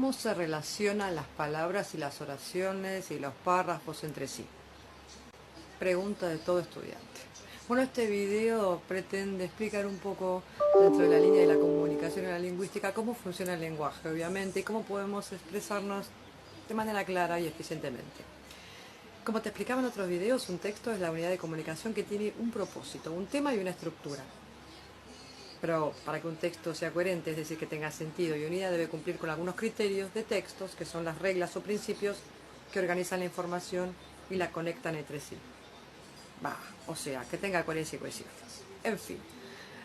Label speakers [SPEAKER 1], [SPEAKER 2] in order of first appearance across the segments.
[SPEAKER 1] ¿Cómo se relacionan las palabras y las oraciones y los párrafos entre sí? Pregunta de todo estudiante. Bueno, este video pretende explicar un poco, dentro de la línea de la comunicación y la lingüística, cómo funciona el lenguaje, obviamente, y cómo podemos expresarnos de manera clara y eficientemente. Como te explicaba en otros videos, un texto es la unidad de comunicación que tiene un propósito, un tema y una estructura. Pero para que un texto sea coherente, es decir, que tenga sentido y unidad, debe cumplir con algunos criterios de textos, que son las reglas o principios que organizan la información y la conectan entre sí. O sea, que tenga coherencia y cohesión. En fin,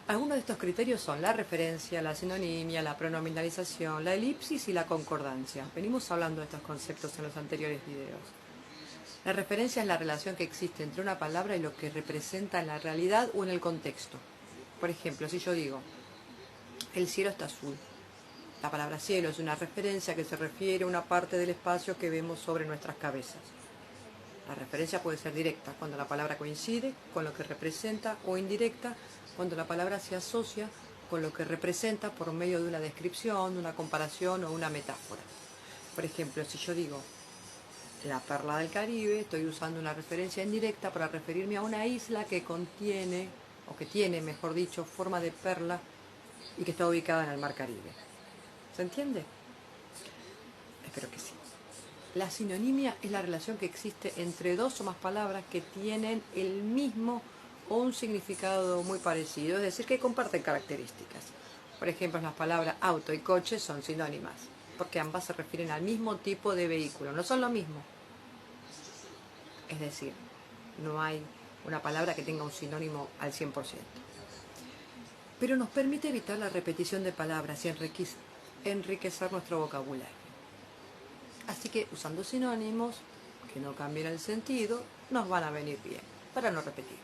[SPEAKER 1] algunos de estos criterios son la referencia, la sinonimia, la pronominalización, la elipsis y la concordancia. Venimos hablando de estos conceptos en los anteriores videos. La referencia es la relación que existe entre una palabra y lo que representa en la realidad o en el contexto. Por ejemplo, si yo digo, el cielo está azul, la palabra cielo es una referencia que se refiere a una parte del espacio que vemos sobre nuestras cabezas. La referencia puede ser directa, cuando la palabra coincide con lo que representa, o indirecta, cuando la palabra se asocia con lo que representa por medio de una descripción, una comparación o una metáfora. Por ejemplo, si yo digo la perla del Caribe, estoy usando una referencia indirecta para referirme a una isla que contiene, o que tiene, mejor dicho, forma de perla y que está ubicada en el mar Caribe. ¿Se entiende? Espero que sí. La sinonimia es la relación que existe entre dos o más palabras que tienen el mismo o un significado muy parecido, es decir, que comparten características. Por ejemplo, las palabras auto y coche son sinónimas, porque ambas se refieren al mismo tipo de vehículo, no son lo mismo. Es decir, no hay una palabra que tenga un sinónimo al 100%. Pero nos permite evitar la repetición de palabras y enriquecer nuestro vocabulario. Así que usando sinónimos que no cambien el sentido, nos van a venir bien, para no repetir.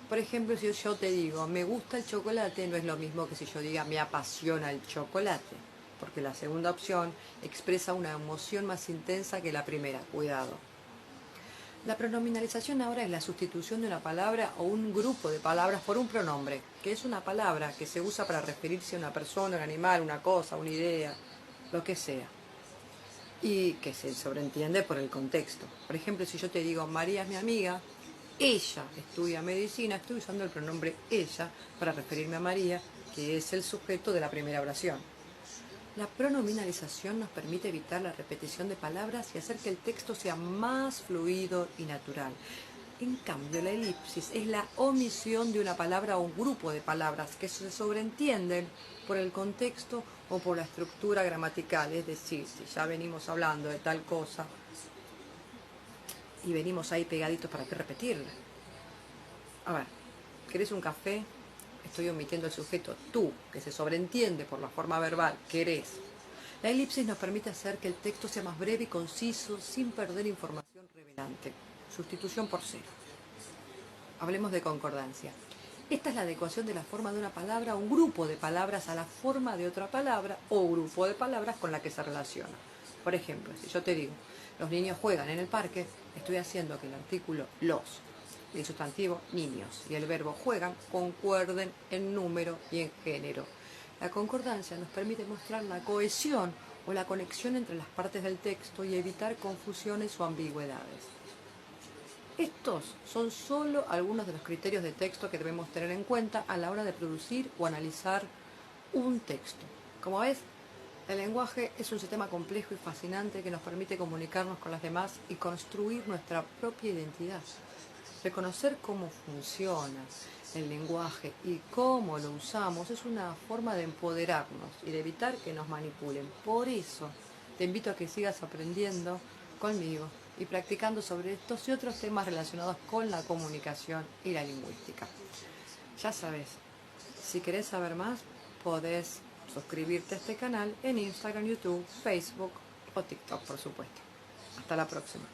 [SPEAKER 1] Por ejemplo, si yo te digo, me gusta el chocolate, no es lo mismo que si yo diga, me apasiona el chocolate, porque la segunda opción expresa una emoción más intensa que la primera, cuidado. La pronominalización ahora es la sustitución de una palabra o un grupo de palabras por un pronombre, que es una palabra que se usa para referirse a una persona, un animal, una cosa, una idea, lo que sea, y que se sobreentiende por el contexto. Por ejemplo, si yo te digo, María es mi amiga, ella estudia medicina, estoy usando el pronombre ella para referirme a María, que es el sujeto de la primera oración. La pronominalización nos permite evitar la repetición de palabras y hacer que el texto sea más fluido y natural. En cambio, la elipsis es la omisión de una palabra o un grupo de palabras que se sobreentienden por el contexto o por la estructura gramatical. Es decir, si ya venimos hablando de tal cosa y venimos ahí pegaditos, ¿para qué repetirla? A ver, ¿querés un café? Estoy omitiendo el sujeto tú, que se sobreentiende por la forma verbal, querés. La elipsis nos permite hacer que el texto sea más breve y conciso sin perder información relevante. Sustitución por cero. Hablemos de concordancia. Esta es la adecuación de la forma de una palabra o un grupo de palabras a la forma de otra palabra o grupo de palabras con la que se relaciona. Por ejemplo, si yo te digo, los niños juegan en el parque, estoy haciendo que el artículo los, el sustantivo niños y el verbo juegan concuerden en número y en género. La concordancia nos permite mostrar la cohesión o la conexión entre las partes del texto y evitar confusiones o ambigüedades. Estos son solo algunos de los criterios de texto que debemos tener en cuenta a la hora de producir o analizar un texto. Como ves, el lenguaje es un sistema complejo y fascinante que nos permite comunicarnos con las demás y construir nuestra propia identidad. Reconocer cómo funciona el lenguaje y cómo lo usamos es una forma de empoderarnos y de evitar que nos manipulen. Por eso, te invito a que sigas aprendiendo conmigo y practicando sobre estos y otros temas relacionados con la comunicación y la lingüística. Ya sabes, si querés saber más, podés suscribirte a este canal en Instagram, YouTube, Facebook o TikTok, por supuesto. Hasta la próxima.